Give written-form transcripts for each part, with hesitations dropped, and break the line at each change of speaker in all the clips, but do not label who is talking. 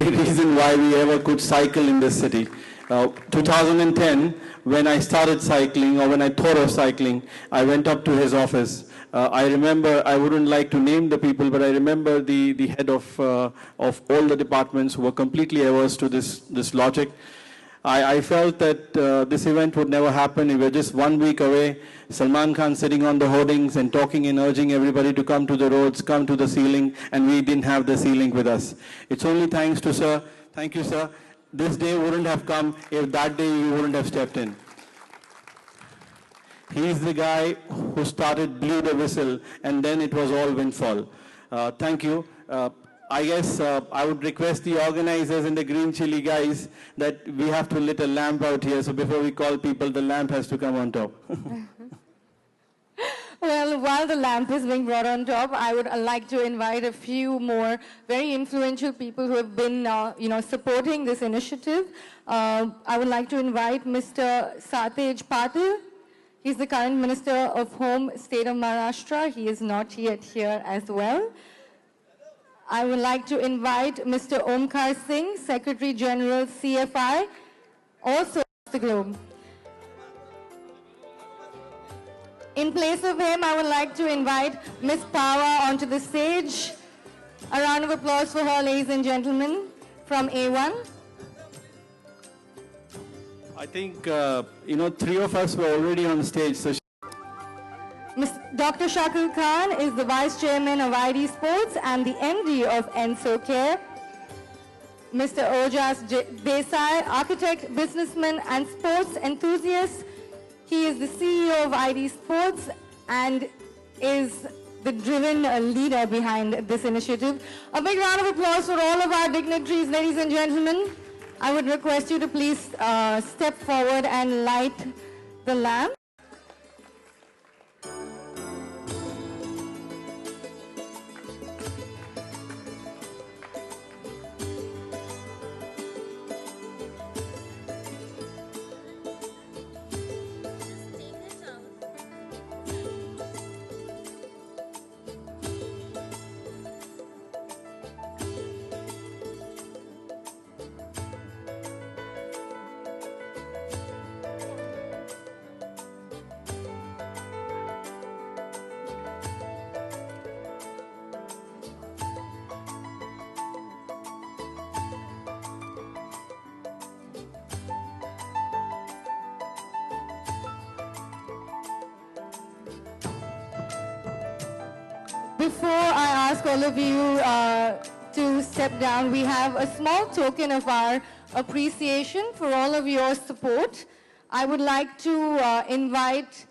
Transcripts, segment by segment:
only reason why we ever could cycle in this city. 2010, when I started cycling, or when I thought of cycling, I went up to his office. I remember, I wouldn't like to name the people, but I remember the head of all the departments who were completely averse to this logic. I felt that this event would never happen. We were just 1 week away. Salman Khan sitting on the hoardings and talking and urging everybody to come to the roads, come to the ceiling, and we didn't have the ceiling with us. It's only thanks to sir. Thank you, sir. This day wouldn't have come if that day you wouldn't have stepped in. He's the guy who started, blew the whistle, and then it was all windfall. Thank you. I guess I would request the organizers and the green chili guys that we have to lit a lamp out here, so before we call people, the lamp has to come on top.
Well, while the lamp is being brought on top, I would like to invite a few more very influential people who have been, supporting this initiative. I would like to invite Mr. Satej Patil. He's the current Minister of Home, State of Maharashtra. He is not yet here as well. I would like to invite Mr. Omkar Singh, Secretary General, CFI, also across the globe. In place of him, I would like to invite Ms. Pawa onto the stage. A round of applause for her, ladies and gentlemen, from A1.
I think, three of us were already on stage. So
Dr. Shakil Khan is the Vice Chairman of ID Sports and the MD of Enso Care. Mr. Ojas Desai, architect, businessman, and sports enthusiast. He is the CEO of ID Sports and is the driven leader behind this initiative. A big round of applause for all of our dignitaries, ladies and gentlemen. I would request you to please step forward and light the lamp. Before I ask all of you to step down, we have a small token of our appreciation for all of your support. I would like to invite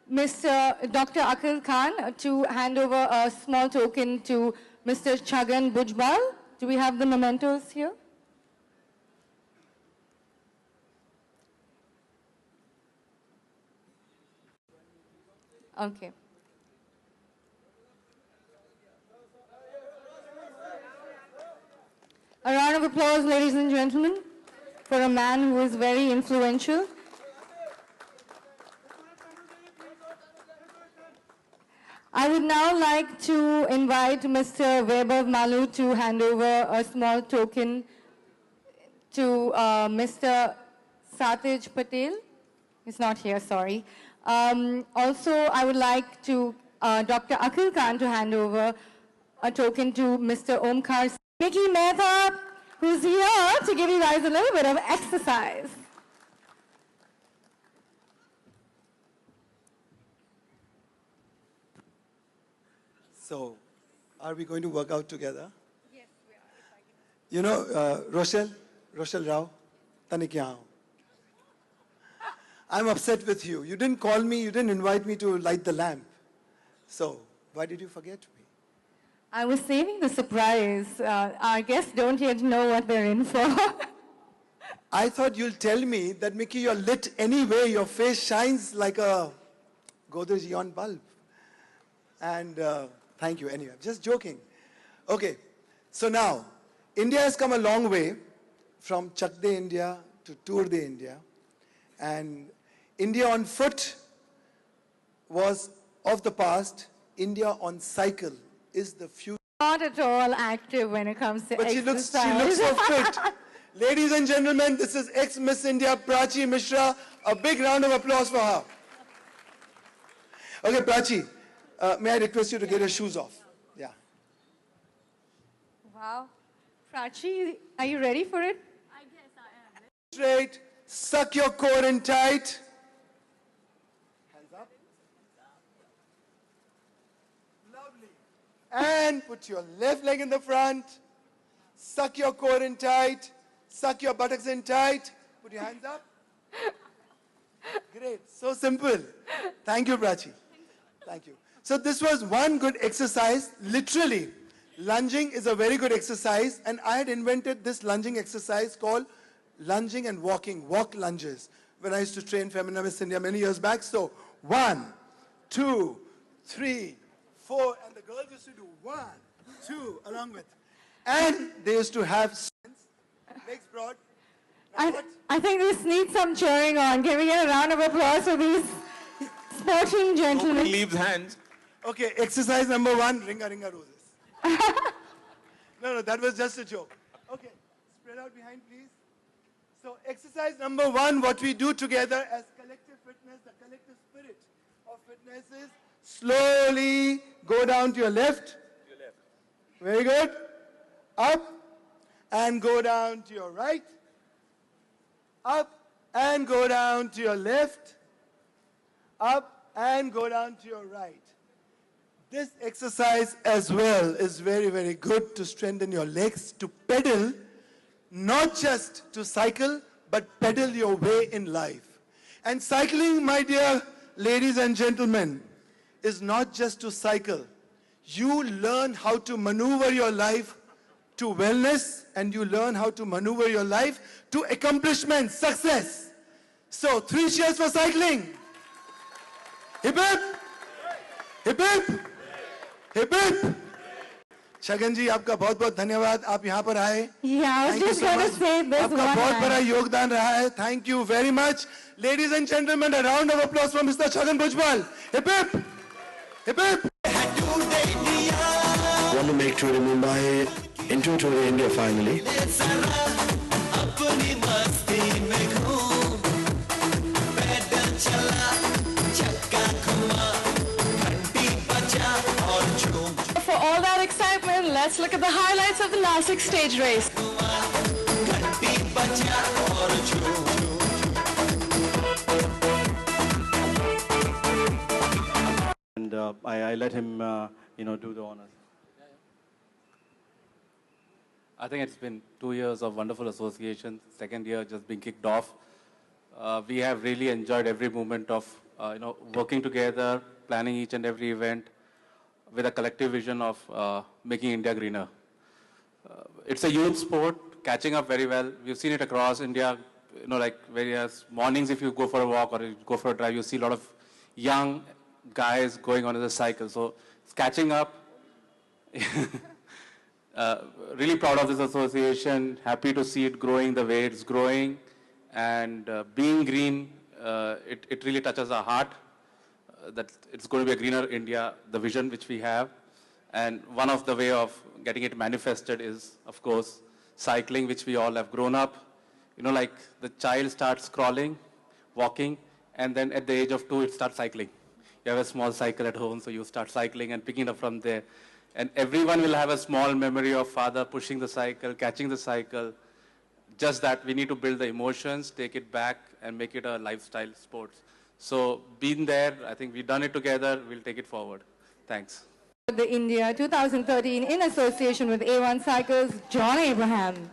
Dr. Akhil Khan to hand over a small token to Mr. Chhagan Bhujbal. Do we have the mementos here? Okay. A round of applause, ladies and gentlemen, for a man who is very influential. I would now like to invite Mr. Vaibhav Malu to hand over a small token to Mr. Satej Patel. He's not here, sorry. Also, I would like to Dr. Akhil Khan to hand over a token to Mr. Omkar Singh. Mickey Mehta, who's here to give you guys a little bit of exercise.
So, are we going to work out together?
Yes, we are.
You know, Rochelle Rao, tane kya ho? I'm upset with you. You didn't call me, you didn't invite me to light the lamp. So, why did you forget me?
I was saving the surprise. Our guests don't yet know what they're in for.
I thought you'll tell me that, Mickey, you're lit anyway. Your face shines like a Godrej neon bulb. And thank you anyway. Just joking. Okay. So now, India has come a long way from Chak De India to Tour De India. And India on foot was of the past. India on cycle is the future.
Not at all active when it comes to
But
exercise.
she looks so fit. Ladies and gentlemen, this is ex-Miss India, Prachi Mishra. A big round of applause for her. Okay, Prachi, may I request you to get your shoes off? Yeah.
Wow. Prachi, are you ready for it?
I guess I am.
Straight, suck your core in tight. Hands up. Lovely. And put your left leg in the front. Suck your core in tight. Suck your buttocks in tight. Put your hands up. Great. So simple. Thank you, Prachi. Thank you. So this was one good exercise. Literally, lunging is a very good exercise. And I had invented this lunging exercise called lunging and walking, walk lunges, when I used to train Femina Miss India many years back. So 1, 2, 3, 4. And the girls used to do 1, 2, along with. And they used to have legs broad.
I think this needs some cheering on. Can we get a round of applause for these sporting gentlemen?
Nobody leaves hands.
Okay, exercise number 1, ringa ringa roses. No, that was just a joke. Okay, spread out behind, please. So exercise number 1, what we do together as collective fitness, the collective spirit of fitness is slowly go down to your left. Very good. Up and go down to your right. Up and go down to your left. Up and go down to your right. This exercise as well is very, very good to strengthen your legs, to pedal, not just to cycle, but pedal your way in life. And cycling, my dear ladies and gentlemen, is not just to cycle. You learn how to maneuver your life to wellness, and you learn how to maneuver your life to accomplishment, success. So 3 cheers for cycling. Hip hip. Hip hip. Hip hip. Shagan ji, आपका बहुत बहुत धन्यवाद. आप यहाँ पर आए.
Yeah, I was
Thank you
just
so
going to
much.
say this
आपका
one
बहुत
line.
बड़ा योगदान रहा है. Thank you very much. Ladies and gentlemen, a round of applause for Mr. Chhagan Bhujbal. Hip hip. Hip hip.
Want to make tour in Mumbai, into tour in India finally.
For all that excitement, let's look at the highlights of the last 6 stage race.
And I let him, do the honors.
I think it's been 2 years of wonderful association. Second year just being kicked off. We have really enjoyed every moment of, working together, planning each and every event with a collective vision of making India greener. It's a youth sport, catching up very well. We've seen it across India, like various mornings if you go for a walk or you go for a drive, you see a lot of young guys going on the cycle. So it's catching up. Really proud of this association, happy to see it growing the way it's growing, and being green, it really touches our heart, that it's going to be a greener India, the vision which we have. And one of the way of getting it manifested is, of course, cycling, which we all have grown up. Like the child starts crawling, walking, and then at the age of 2, it starts cycling. You have a small cycle at home, so you start cycling and picking it up from there. And everyone will have a small memory of father pushing the cycle, catching the cycle. Just that we need to build the emotions, take it back, and make it a lifestyle sport. So being there, I think we've done it together. We'll take it forward. Thanks.
The India 2013 in association with A1 Cycles, John Abraham.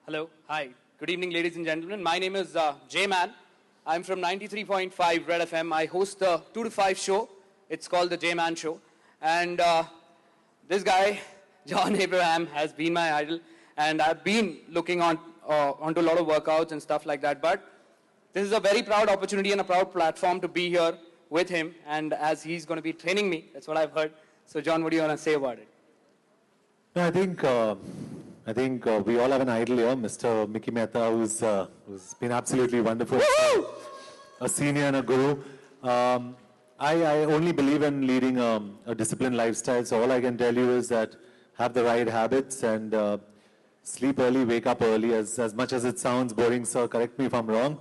Hello, hi. Good evening, ladies and gentlemen. My name is J-Man. I'm from 93.5 Red FM. I host the 2 to 5 show. It's called the J-Man Show. And this guy, John Abraham, has been my idol. And I've been looking onto a lot of workouts and stuff like that. But this is a very proud opportunity and a proud platform to be here with him. And as he's going to be training me, that's what I've heard. So, John, what do you want to say about it?
No, I think we all have an idol here, Mr. Mickey Mehta, who's been absolutely wonderful. A senior and a guru. I only believe in leading a disciplined lifestyle, so all I can tell you is that have the right habits and sleep early, wake up early, as much as it sounds boring, sir, correct me if I'm wrong.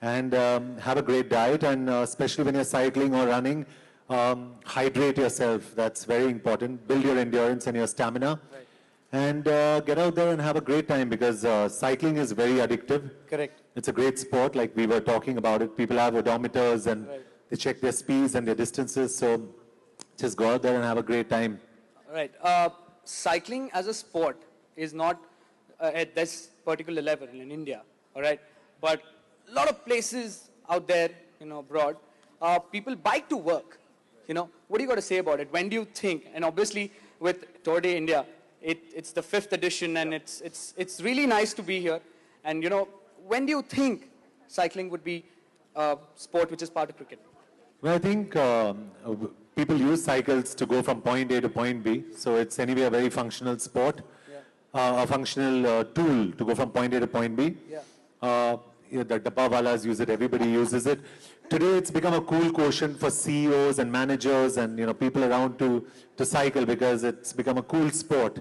And have a great diet, and especially when you're cycling or running, hydrate yourself. That's very important. Build your endurance and your stamina. Right. And get out there and have a great time, because cycling is very addictive.
Correct.
It's a great sport, like we were talking about it. People have odometers and they check their speeds and their distances. So just go out there and have a great time.
All right. Cycling as a sport is not at this particular level in India. All right. But a lot of places out there, abroad, people bike to work. What do you got to say about it? When do you think? And obviously, with Tour de India, it's the 5th edition, and it's really nice to be here. And when do you think cycling would be a sport which is part of cricket?
Well, I think people use cycles to go from point A to point B. So it's anyway a very functional sport, a functional tool to go from point A to point B. The dabbawalas use it, everybody uses it. Today it's become a cool quotient for CEOs and managers and people around to cycle, because it's become a cool sport.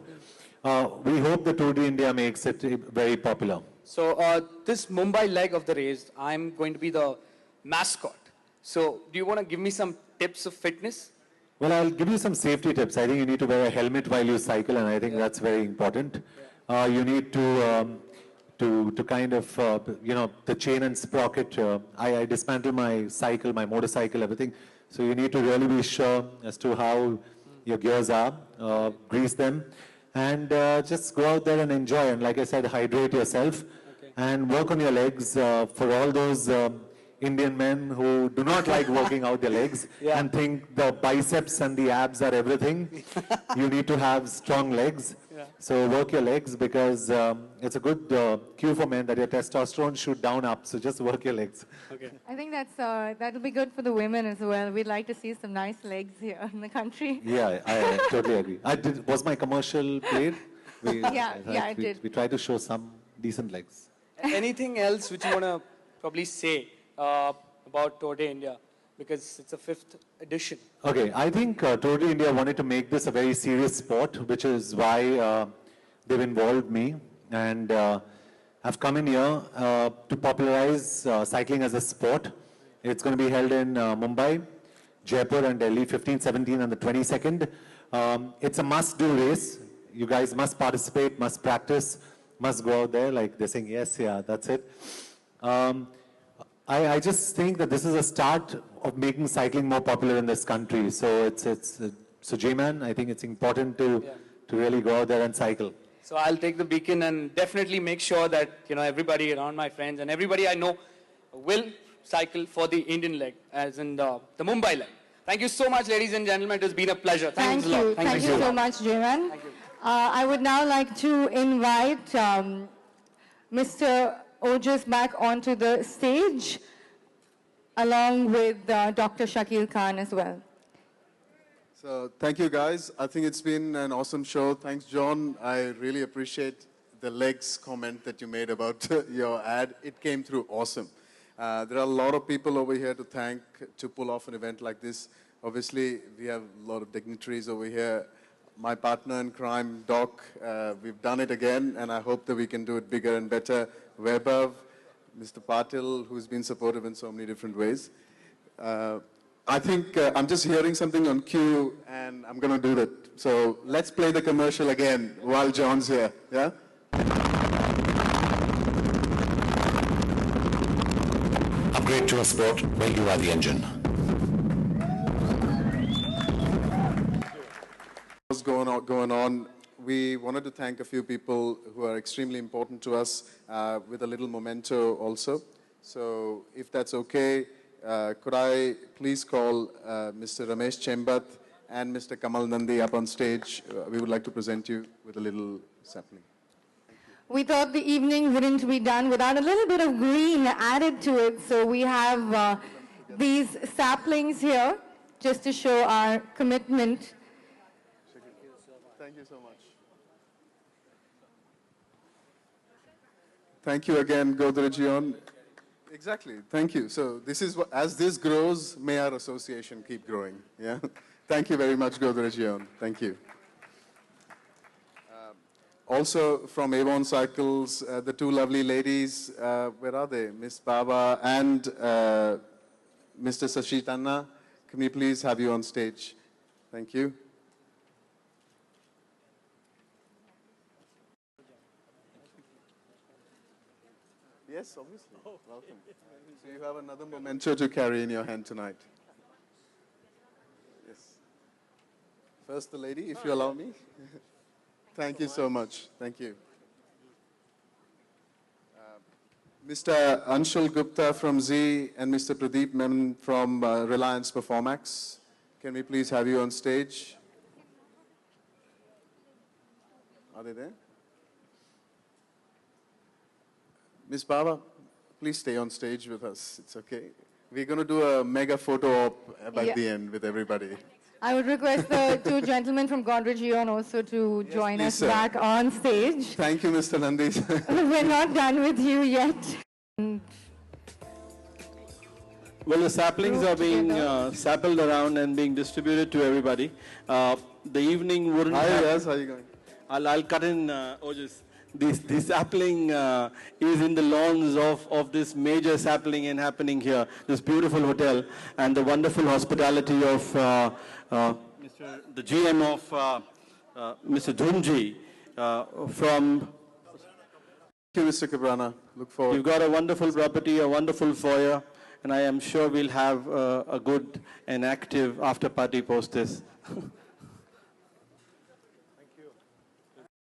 We hope the Tour de India makes it very popular.
So this Mumbai leg of the race, I'm going to be the mascot. So do you want to give me some tips of fitness?
Well, I'll give you some safety tips. I think you need to wear a helmet while you cycle, and I think that's very important. You need to kind of, the chain and sprocket. I dismantle my cycle, my motorcycle, everything. So you need to really be sure as to how your gears are, grease them, and just go out there and enjoy. And like I said, hydrate yourself and work on your legs. For all those Indian men who do not like working out their legs and think the biceps and the abs are everything, you need to have strong legs. So work your legs, because it's a good cue for men that your testosterone should down up. So just work your legs.
I think that'll be good for the women as well. We'd like to see some nice legs here in the country.
Yeah, I totally agree. Was my commercial played?
I did.
We try to show some decent legs.
Anything else which you want to probably say about Tour de India? Because it's a 5th edition.
Okay, I think Tour de India wanted to make this a very serious sport, which is why they've involved me. And I've come in here to popularize cycling as a sport. It's going to be held in Mumbai, Jaipur and Delhi, 15th, 17th and the 22nd. It's a must-do race. You guys must participate, must practice, must go out there. Like they're saying, yes, yeah, that's it. I just think that this is a start of making cycling more popular in this country. So so J-Man, I think it's important to really go out there and cycle.
So I'll take the beacon and definitely make sure that everybody around, my friends and everybody I know, will cycle for the Indian leg, as in the Mumbai leg. Thank you so much, ladies and gentlemen. It has been a pleasure. Thanks a lot.
Thank you so much, J-Man. I would now like to invite Mr. Ojas back onto the stage, along with Dr. Shakil Khan as well.
So thank you, guys. I think it's been an awesome show. Thanks, John. I really appreciate the legs comment that you made about your ad. It came through awesome. There are a lot of people over here to thank to pull off an event like this. Obviously, we have a lot of dignitaries over here. My partner in crime, Doc, we've done it again, and I hope that we can do it bigger and better. Vaibhav, Mr. Patil, who's been supportive in so many different ways. I think I'm just hearing something on cue, and I'm going to do that. So let's play the commercial again while John's here. Yeah?
Upgrade to a sport where you are the engine.
What's going on? we wanted to thank a few people who are extremely important to us with a little memento also. So if that's okay, could I please call Mr. Ramesh Chembat and Mr. Kamal Nandi up on stage? We would like to present you with a little sapling.
We thought the evening wouldn't be done without a little bit of green added to it. So we have these saplings here just to show our commitment.
Thank you so much. Thank you again, Godrej. Exactly, thank you. So this is what, as this grows, may our association keep growing. Yeah. Thank you very much, Godrej. Thank you. Also from Avon Cycles, the two lovely ladies, where are they? Miss Baba and Mr. Sashitanna. Can we please have you on stage? Thank you. Yes, obviously. Welcome. So you have another memento to carry in your hand tonight. Yes. First the lady, if you allow me. Thank you so much. Thank you. Mr. Anshul Gupta from Z and Mr. Pradeep Memon from Reliance Performax. Can we please have you on stage? Are they there? Miss Baba, please stay on stage with us. It's okay. We're going to do a mega photo op at the end with everybody.
I would request the two gentlemen from Godrej also to join us back on stage.
Thank you, Mr. Nandi.
We're not done with you yet.
Well, the saplings are being sappled around and being distributed to everybody. The evening wouldn't
Hi,
have...
yes, how are you going?
I'll cut in, Ojas. This sapling is in the lawns of this major sapling happening here, this beautiful hotel, and the wonderful hospitality of the GM of Mr. Dhunji from...
Thank you, Mr. Cabrana. Look forward.
You've got a wonderful property, a wonderful foyer, and I am sure we'll have a good and active after party post this.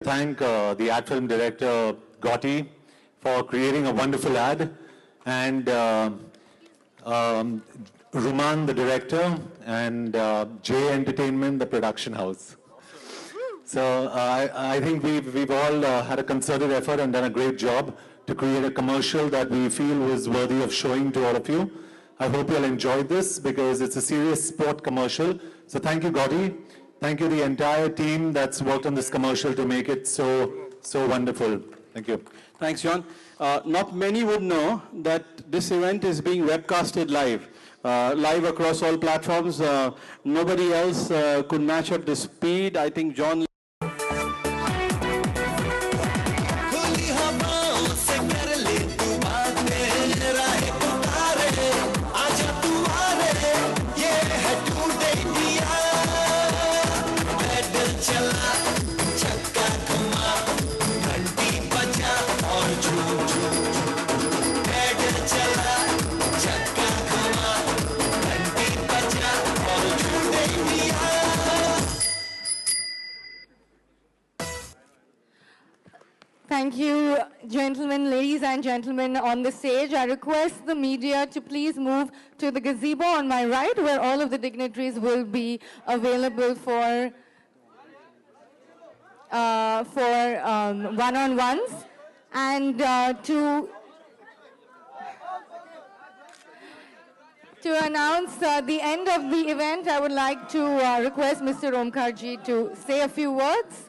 Thank the ad film director Godrej for creating a wonderful ad, and Ruman, the director, and J Entertainment, the production house. So I think we've all had a concerted effort and done a great job to create a commercial that we feel was worthy of showing to all of you. I hope you'll enjoy this because it's a serious sport commercial. So thank you, Godrej. Thank you, the entire team that's worked on this commercial to make it so wonderful. Thank you.
Thanks, John. Not many would know that this event is being webcasted live. Live across all platforms. Nobody else could match up the speed. I think John...
Thank you, gentlemen, ladies and gentlemen on the stage. I request the media to please move to the gazebo on my right, where all of the dignitaries will be available for one-on-ones. And to announce the end of the event, I would like to request Mr. Omkarji to say a few words.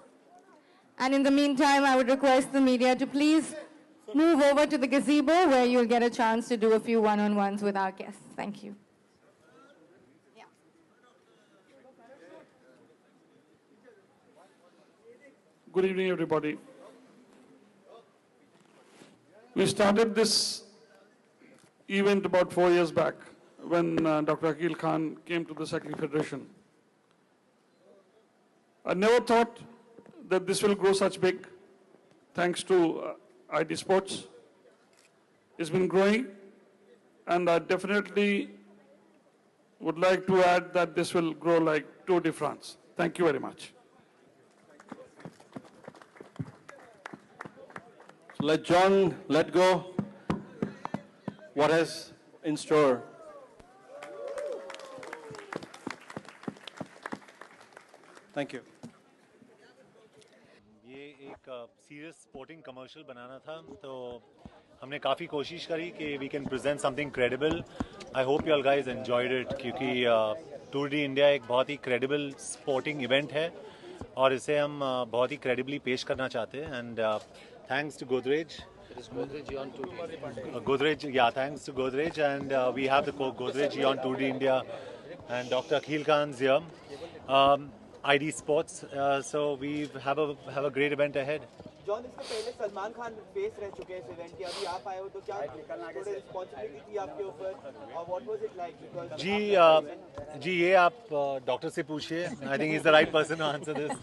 And in the meantime, I would request the media to please move over to the gazebo where you'll get a chance to do a few one-on-ones with our guests. Thank you.
Good evening, everybody. We started this event about 4 years back when Dr. Akil Khan came to the Cycling Federation. I never thought that this will grow such big, thanks to IT Sports. It's been growing, and I definitely would like to add that this will grow like Tour de France. Thank you very much.
let John let go what is in store. Thank you.
ये एक serious sporting commercial बनाना था, तो हमने काफ़ी कोशिश करी कि we can present something credible. I hope you all guys enjoyed it, क्योंकि टूर डी इंडिया एक बहुत ही क्रेडिबल स्पोर्टिंग इवेंट है और इसे हम बहुत ही क्रेडिबली पेश करना चाहते हैं. And thanks to Godrej. Godrej, yeah, thanks to Godrej, and we have the Godrej on Tour de India, and Dr. Akhil Khan's here. ID Sports, so we have a great event ahead.
John, इससे पहले Salman Khan face रह चुके हैं इस event के, अभी आप आए हो तो क्या थोड़ी रिस्पॉन्सिबिलिटी थी आपके ऊपर, और व्हाट वाज इट लाइक?
जी ये आप डॉक्टर से पूछिए. I think is the right person to answer this.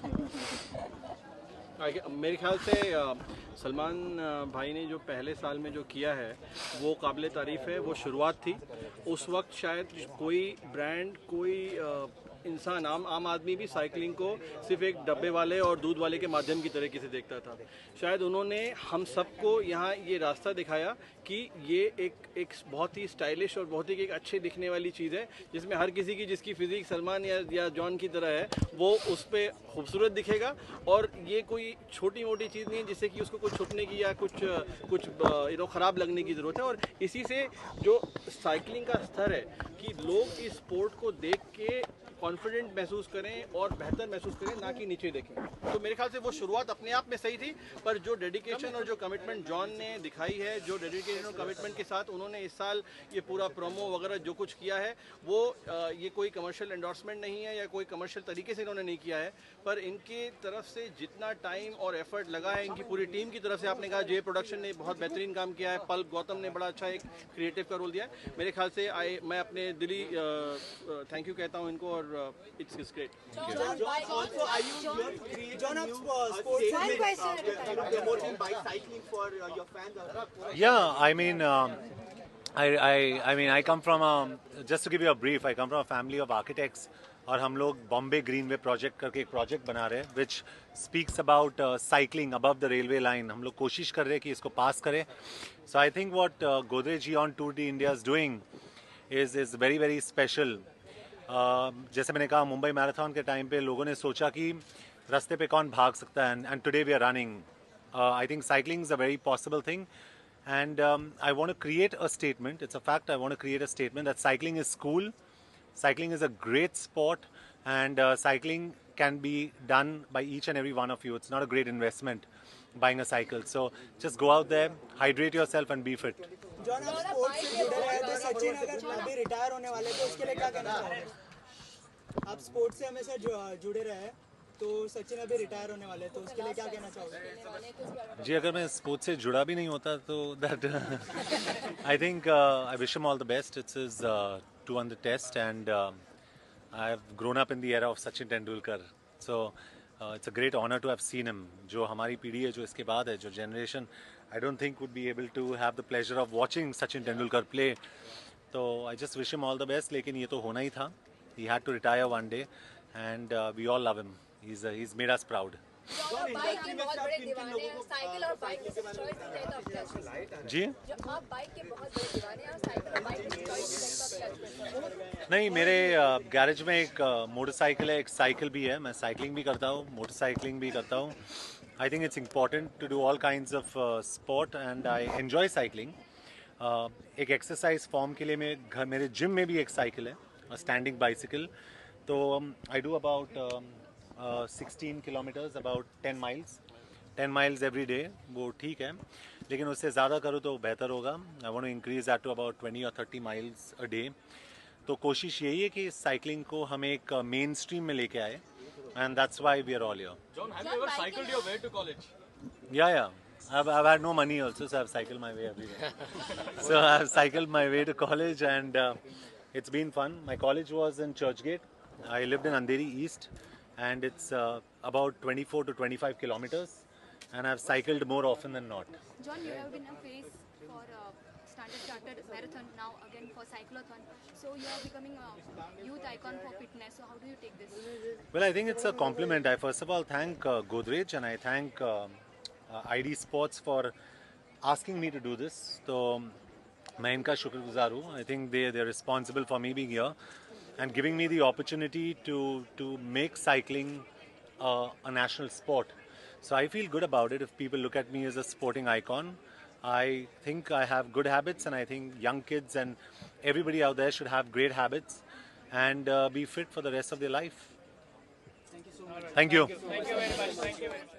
मेरे ख्याल से सलमान भाई ने जो पहले साल में जो किया है वो काबिल तारीफ़ है. वो शुरुआत थी, उस वक्त शायद कोई ब्रांड, कोई इंसान, आम आदमी भी साइकिलिंग को सिर्फ एक डब्बे वाले और दूध वाले के माध्यम की तरीके से देखता था. शायद उन्होंने हम सबको यहाँ ये रास्ता दिखाया कि ये एक बहुत ही स्टाइलिश और बहुत ही एक अच्छे दिखने वाली चीज़ है, जिसमें हर किसी की जिसकी फिजिक सलमान या जॉन की तरह है वो उस पर खूबसूरत दिखेगा. और ये कोई छोटी मोटी चीज़ नहीं है जिससे कि उसको कुछ छुपने की या कुछ ख़राब लगने की ज़रूरत है. और इसी से जो साइकिलिंग का स्तर है कि लोग इस स्पोर्ट को देख के कॉन्फिडेंट महसूस करें और बेहतर महसूस करें, ना कि नीचे देखें. तो मेरे ख्याल से वो शुरुआत अपने आप में सही थी, पर जो डेडिकेशन और जो कमिटमेंट जॉन ने दिखाई है, जो डेडिकेशन और कमिटमेंट के साथ उन्होंने इस साल ये पूरा प्रोमो वगैरह जो कुछ किया है, वो ये कोई कमर्शियल एंडोर्समेंट नहीं है या कोई कमर्शियल तरीके से इन्होंने नहीं किया है, पर इनकी तरफ से जितना टाइम और एफर्ट लगा है, इनकी पूरी टीम की तरफ से, आपने कहा जे प्रोडक्शन ने बहुत बेहतरीन काम किया है, पल्प गौतम ने बड़ा अच्छा एक क्रिएटिव का रोल दिया है. मेरे ख्याल से मैं अपने दिली थैंक यू कहता हूँ इनको, और it's great.
Also, are you here to create a new statement promoting bike cycling for your fans?
Yeah, I mean, I come from just to give you a brief, I come from a family of architects, और हम लोग Bombay Greenway project करके एक project बना रहे हैं which speaks about cycling above the railway line. हम लोग कोशिश कर रहे हैं कि इसको पास करें. So I think what Godrej ji on Tour de India is doing is very very special. जैसे मैंने कहा, मुंबई मैराथन के टाइम पे लोगों ने सोचा कि रास्ते पे कौन भाग सकता है, and today we are running. I think cycling is a very possible thing, and I want to create a statement. It's a fact. I want to create a statement that cycling is cool, cycling is a great sport, and cycling can be done by each and every one of you. It's not a great investment buying a cycle. So just go out there, hydrate yourself and be fit.
John, आप sports से जुड़े रहे तो सचिन अगर अभी retire होने वाले तो उसके लिए क्या कहना चाहोगे? आप स्पोर्ट्स से हमेशा जुड़े रहे तो सचिन अभी रिटायर होने वाले तो उसके लिए क्या कहना चाहोगे?
जी, अगर मैं स्पोर्ट्स से जुड़ा भी नहीं होता तो that I think I wish him all the best. It's his 200 test, and I have grown up in the era of Sachin Tendulkar. So it's a great honor to have seen him. जो हमारी पीढ़ी है, जो इसके बाद है, जो generation, I don't think would be able to have the pleasure of watching Sachin Tendulkar play. So I just wish him all the best. लेकिन ये तो होना ही था. He had to retire one day, and we all love him. He's made us proud.
Bike के बहुत बड़े दीवाने हैं, साइकिल और बाइक में चॉइस नहीं तो आप क्या चुनेंगे?
जी,
आप बाइक के बहुत बड़े दीवाने हैं और साइकिल और बाइक में चॉइस नहीं तो आप क्या चुनेंगे?
नहीं, मेरे गैरेज में एक मोटरसाइकिल है, एक साइकिल भी है. मैं साइकिलिंग भी करता हूँ, मोटरसाइकिलिंग भी करता हूँ. I think it's important to do all kinds of sport, and I enjoy cycling. एक एक्सरसाइज फॉर्म के लिए मेरे जिम में भी एक साइकिल है, स्टैंडिंग बाइसिकल. तो I do about 16 kilometers, about 10 miles every day. वो ठीक है, लेकिन उससे ज़्यादा करो तो बेहतर होगा. I want to increase that to about 20 or 30 miles a day. तो कोशिश यही है कि साइकिलिंग को हम एक मेन स्ट्रीम में लेके आए, and that's why we are all here.
John, have you ever cycled your way to college?
Yeah. I've had no money also, so I've cycled my way everywhere. So I've cycled my way to college, and it's been fun. My college was in Churchgate. I lived in Andheri East, and it's about 24 to 25 kilometers, and I've cycled more often than not.
John, you have been a face for Standard Chartered Marathon, now again for cyclothon. So you are becoming a youth icon for fitness. So how do you take this?
Well, I think it's a compliment. I first of all thank Godrej, and I thank ID Sports for
asking me to do this. So मैं इनका शुक्रगुजार हूँ. I think they're responsible for me being here and giving me the opportunity to make cycling a national sport. So I feel good about it if people look at me as a sporting icon. I think I have good habits, and I think young kids and everybody out there should have great habits and be fit for the rest of their life.
Thank you so much.
Thank you.
Thank you very much. Thank you very much.